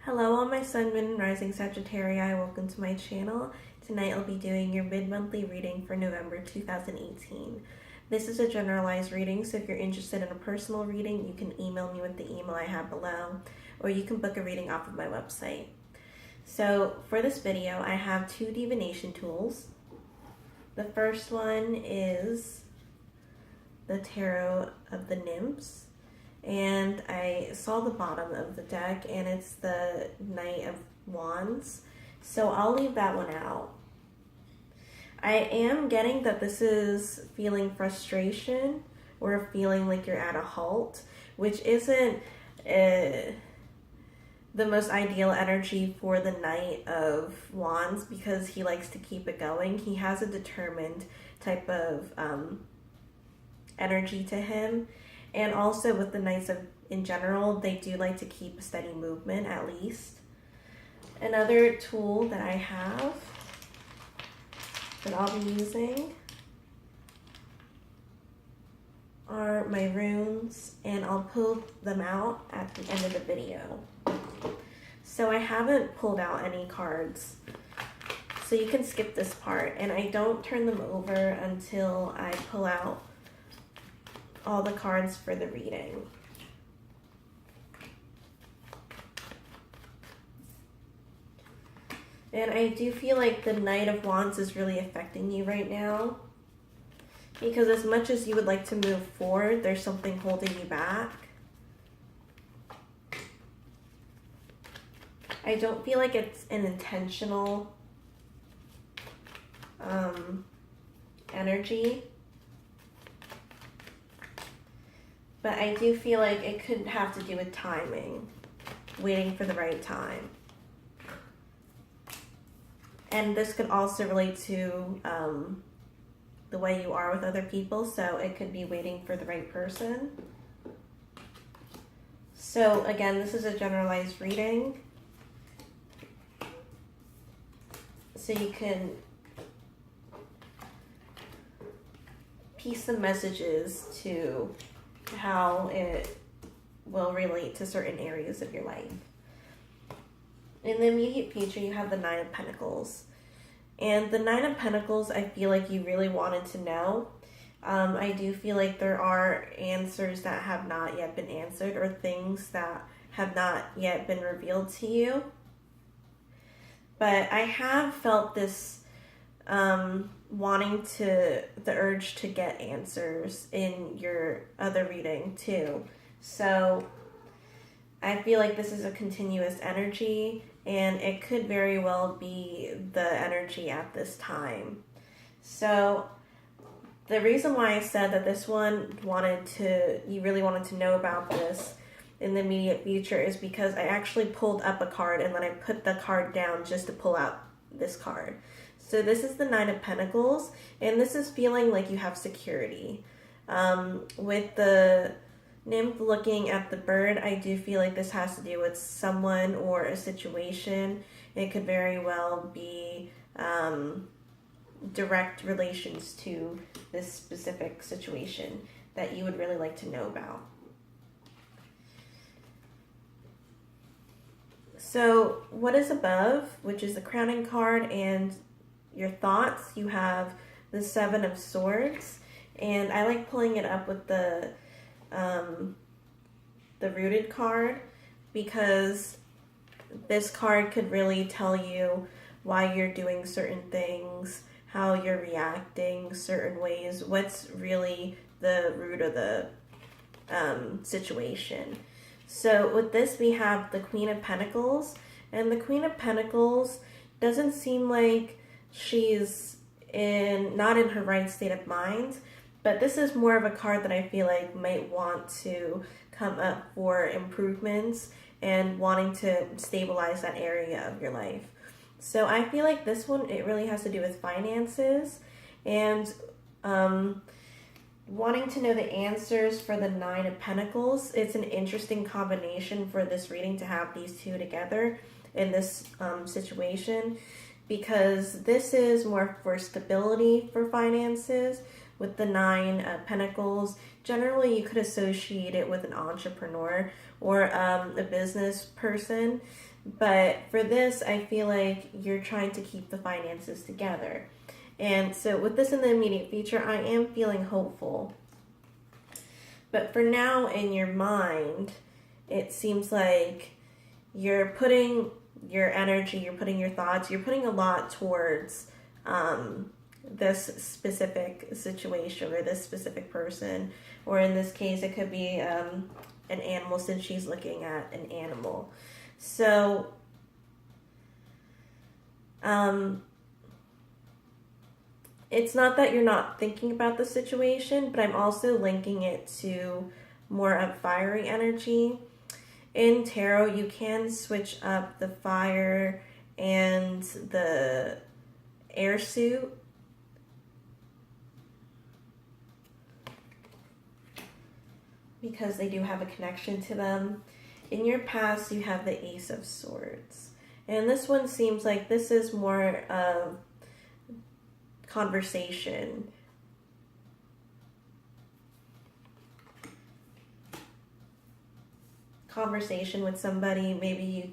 Hello, all my Sun, Moon, and Rising Sagittarii. Welcome to my channel. Tonight I'll be doing your mid-monthly reading for November 2018. This is a generalized reading, so if you're interested in a personal reading, you can email me with the email I have below, or you can book a reading off of my website. So for this video, I have two divination tools. The first one is the Tarot of the Nymphs. And I saw the bottom of the deck, and it's the Knight of Wands. So I'll leave that one out. I am getting that this is feeling frustration or feeling like you're at a halt, which isn't the most ideal energy for the Knight of Wands because he likes to keep it going. He has a determined type of energy to him. And also with the Knights in general, they do like to keep a steady movement at least. Another tool that I have that I'll be using are my runes, and I'll pull them out at the end of the video. So I haven't pulled out any cards, so you can skip this part, and I don't turn them over until I pull out all the cards for the reading. And I do feel like the Knight of Wands is really affecting you right now, because as much as you would like to move forward, there's something holding you back. I don't feel like it's an intentional energy. But I do feel like it could have to do with timing, waiting for the right time. And this could also relate to the way you are with other people, so it could be waiting for the right person. So again, this is a generalized reading. So you can piece the messages to how it will relate to certain areas of your life. In the immediate future, you have the Nine of Pentacles. And the Nine of Pentacles, I feel like you really wanted to know. I do feel like there are answers that have not yet been answered, or things that have not yet been revealed to you. But I have felt this the urge to get answers in your other reading too. So I feel like this is a continuous energy, and it could very well be the energy at this time. So the reason why I said that this one you really wanted to know about this in the immediate future is because I actually pulled up a card and then I put the card down just to pull out this card. So this is the Nine of Pentacles, and this is feeling like you have security. With the nymph looking at the bird, I do feel like this has to do with someone or a situation. It could very well be direct relations to this specific situation that you would really like to know about. So what is above, which is the crowning card and your thoughts, you have the Seven of Swords, and I like pulling it up with the rooted card, because this card could really tell you why you're doing certain things, how you're reacting certain ways, what's really the root of the situation. So with this, we have the Queen of Pentacles, and the Queen of Pentacles doesn't seem like she's not in her right state of mind, but this is more of a card that I feel like might want to come up for improvements and wanting to stabilize that area of your life. So I feel like this one, it really has to do with finances and wanting to know the answers for the Nine of Pentacles. It's an interesting combination for this reading to have these two together in this situation, because this is more for stability for finances, with the Nine of Pentacles, generally you could associate it with an entrepreneur or a business person. But for this, I feel like you're trying to keep the finances together. And so with this in the immediate future, I am feeling hopeful. But for now, in your mind, it seems like you're putting your energy, you're putting your thoughts, you're putting a lot towards this specific situation or this specific person. Or in this case, it could be an animal, since she's looking at an animal. So, it's not that you're not thinking about the situation, but I'm also linking it to more of fiery energy. In tarot, you can switch up the fire and the air suit. Because they do have a connection to them. In your past, you have the Ace of Swords. And this one seems like this is more of conversation. Conversation with somebody. Maybe you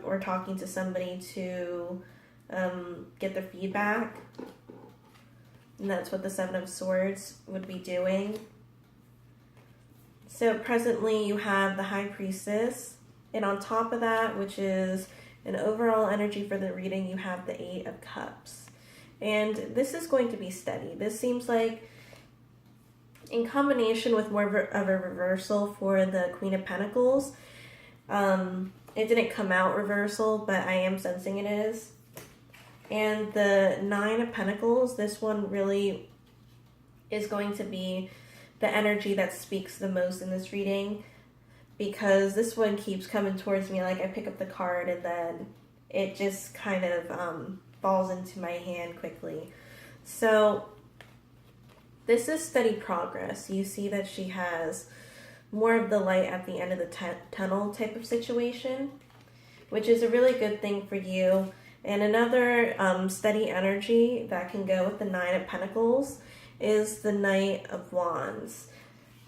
or talking to somebody to get their feedback. And that's what the Seven of Swords would be doing. So presently you have the High Priestess, and on top of that, which is an overall energy for the reading, you have the Eight of Cups. And this is going to be steady. This seems like, in combination with more of a reversal for the Queen of Pentacles, it didn't come out reversal, but I am sensing it is. And the Nine of Pentacles, this one really is going to be the energy that speaks the most in this reading, because this one keeps coming towards me. Like I pick up the card and then it just kind of falls into my hand quickly. So this is steady progress. You see that she has more of the light at the end of the tunnel type of situation, which is a really good thing for you. And another steady energy that can go with the Nine of Pentacles is the Knight of Wands.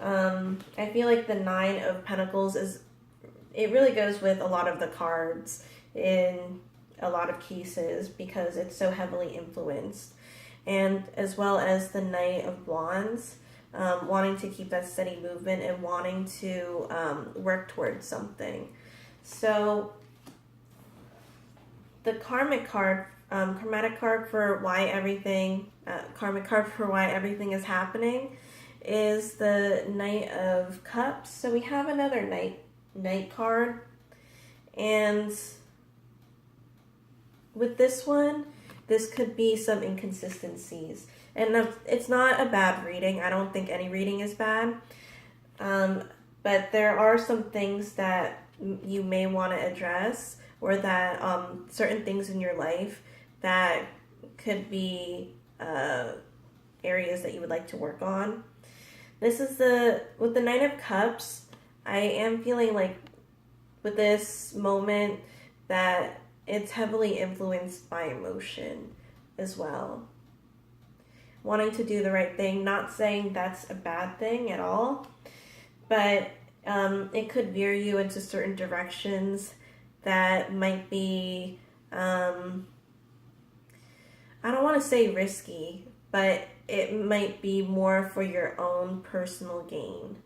I feel like the Nine of Pentacles it really goes with a lot of the cards in a lot of cases because it's so heavily influenced. And as well as the Knight of Wands, wanting to keep that steady movement and wanting to work towards something. So the karmic card, karmic card for why everything is happening is the Knight of Cups. So we have another Knight card, and with this one, this could be some inconsistencies. And it's not a bad reading. I don't think any reading is bad, but there are some things that you may want to address, or that certain things in your life that could be areas that you would like to work on. This is with the Nine of Cups, I am feeling like with this moment that it's heavily influenced by emotion as well. Wanting to do the right thing, not saying that's a bad thing at all, but it could veer you into certain directions that might be, I don't want to say risky, but it might be more for your own personal gain.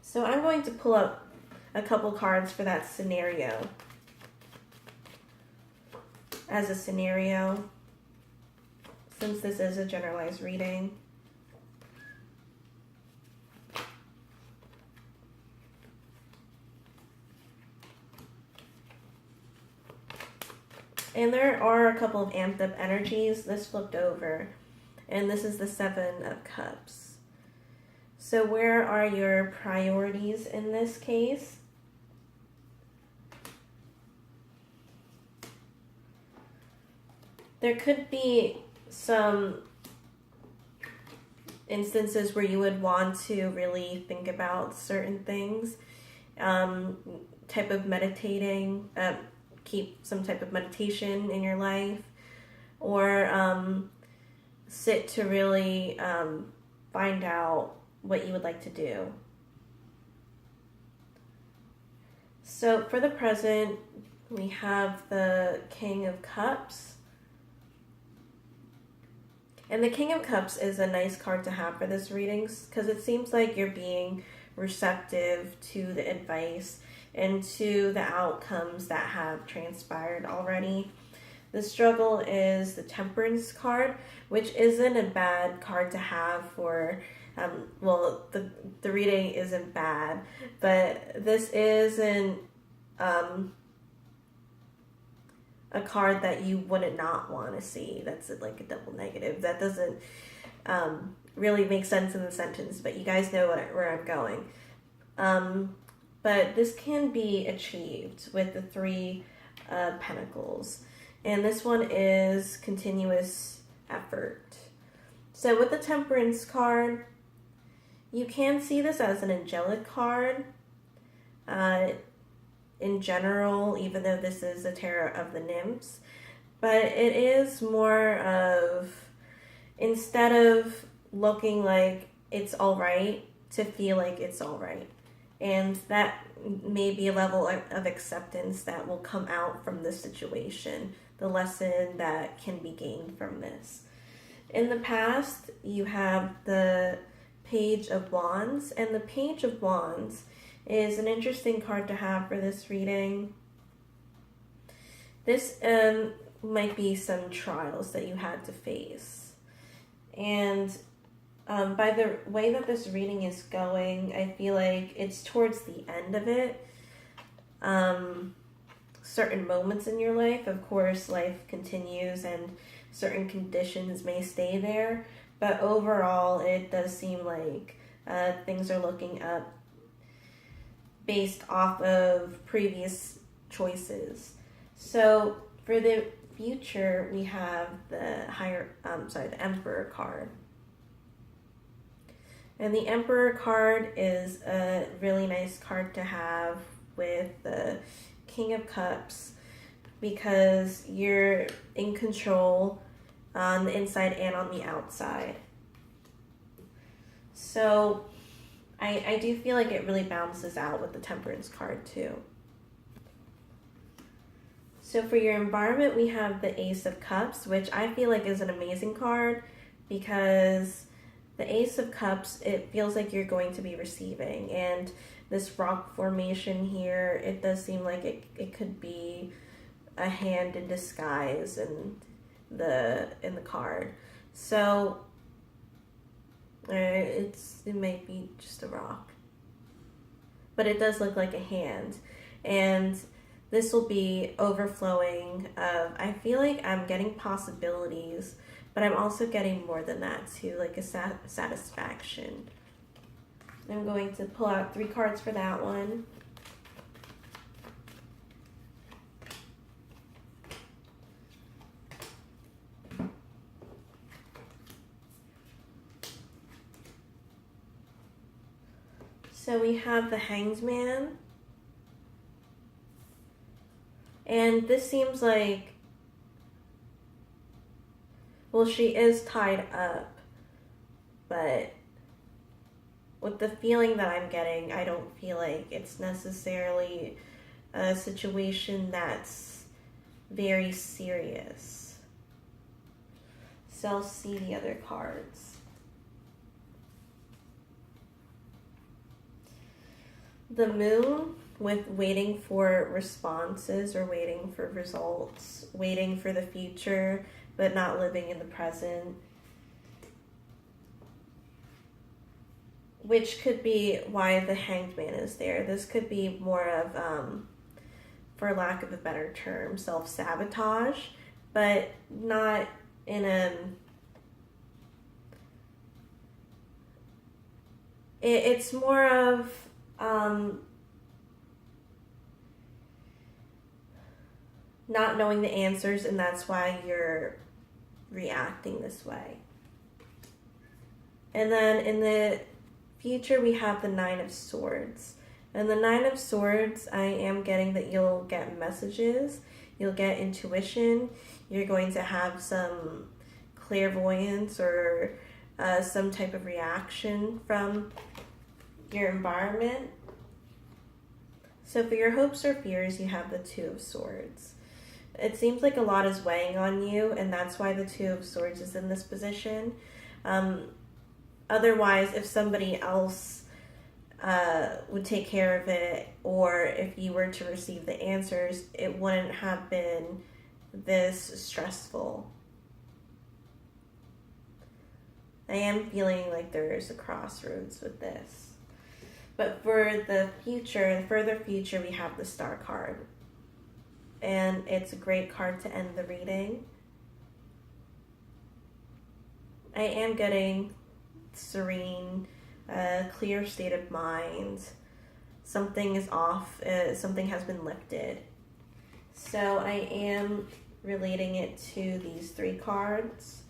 So I'm going to pull up a couple cards for that scenario. As a scenario, since this is a generalized reading. And there are a couple of amped up energies. This flipped over. And this is the Seven of Cups. So where are your priorities in this case? There could be some instances where you would want to really think about certain things. Type of meditating, keep some type of meditation in your life. or sit to really find out what you would like to do. So for the present, we have the King of Cups. And the King of Cups is a nice card to have for this reading because it seems like you're being receptive to the advice and to the outcomes that have transpired already. The struggle is the Temperance card, which isn't a bad card to have for, the reading isn't bad, but this isn't a card that you wouldn't not want to see. That's like a double negative. That doesn't really make sense in the sentence, but you guys know where I'm going. But this can be achieved with the Three of Pentacles. And this one is continuous effort. So with the Temperance card, you can see this as an angelic card in general, even though this is a tarot of the nymphs. But it is more of, instead of looking like it's all right, to feel like it's all right. And that may be a level of acceptance that will come out from this situation, the lesson that can be gained from this. In the past, you have the Page of Wands, and the Page of Wands is an interesting card to have for this reading. This might be some trials that you had to face. And by the way that this reading is going, I feel like it's towards the end of it. Certain moments in your life, of course, life continues and certain conditions may stay there. But overall, it does seem like things are looking up based off of previous choices. So for the future, we have the Emperor card. And the Emperor card is a really nice card to have with the King of Cups because you're in control on the inside and on the outside. So I do feel like it really balances out with the Temperance card too. So for your environment, we have the Ace of Cups, which I feel like is an amazing card because the Ace of Cups, it feels like you're going to be receiving. And this rock formation here, it does seem like it could be a hand in disguise in the card. So it might be just a rock, but it does look like a hand. And this will be overflowing of, I feel like I'm getting possibilities, but I'm also getting more than that too, like a satisfaction. I'm going to pull out 3 cards for that one. So we have the Hanged Man. And this seems like, well, she is tied up, but with the feeling that I'm getting, I don't feel like it's necessarily a situation that's very serious. So I'll see the other cards. The Moon, with waiting for responses or waiting for results, waiting for the future, but not living in the present. Which could be why the Hanged Man is there. This could be more of, for lack of a better term, self-sabotage, but not in a... It's more of... not knowing the answers, and that's why you're reacting this way. And then in the future, we have the Nine of Swords. And the Nine of Swords, I am getting that you'll get messages. You'll get intuition. You're going to have some clairvoyance or some type of reaction from your environment. So for your hopes or fears, you have the Two of Swords. It seems like a lot is weighing on you, and that's why the Two of Swords is in this position. Otherwise, if somebody else would take care of it, or if you were to receive the answers, it wouldn't have been this stressful. I am feeling like there's a crossroads with this. But for the future, the further future, we have the Star card. And it's a great card to end the reading. I am getting serene, clear state of mind. Something is off. Something has been lifted. So I am relating it to these three cards,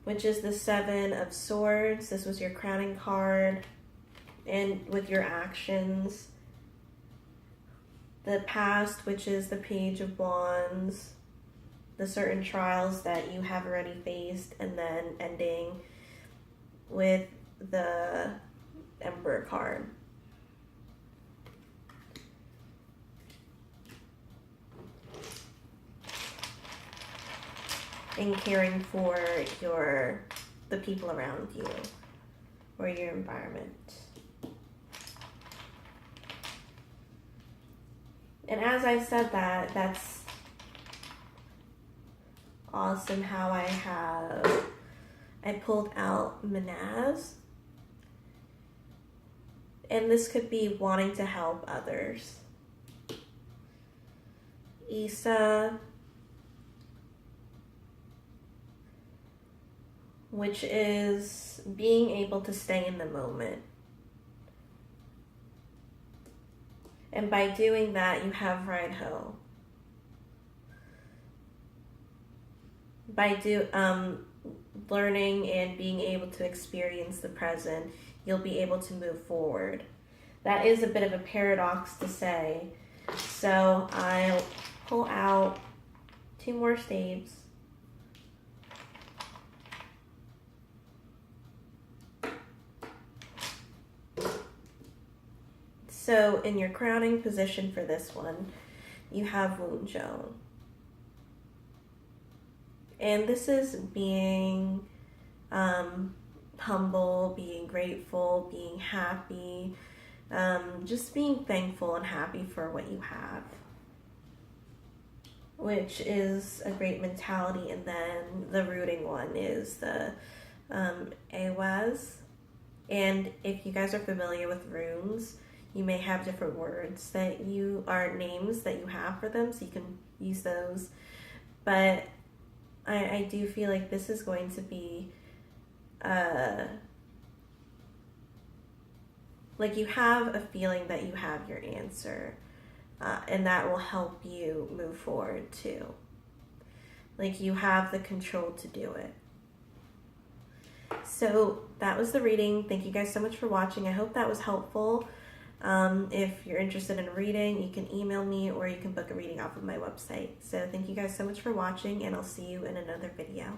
which is the Seven of Swords. This was your crowning card. And with your actions, the past, which is the Page of Wands, the certain trials that you have already faced, and then ending with the Emperor card. And caring for the people around you or your environment. And as I said that, that's awesome how I pulled out Manaz. And this could be wanting to help others. Isa, which is being able to stay in the moment. And by doing that, you have Ride Ho. By learning and being able to experience the present, you'll be able to move forward. That is a bit of a paradox to say. So I'll pull out 2 more staves. So in your crowning position for this one, you have Wunjo. And this is being humble, being grateful, being happy, just being thankful and happy for what you have, which is a great mentality. And then the rooting one is the Awaz. And if you guys are familiar with runes, you may have different words that names that you have for them, so you can use those. But I do feel like this is going to be, like you have a feeling that you have your answer, and that will help you move forward too. Like you have the control to do it. So that was the reading. Thank you guys so much for watching. I hope that was helpful. If you're interested in a reading, you can email me or you can book a reading off of my website. So thank you guys so much for watching, and I'll see you in another video.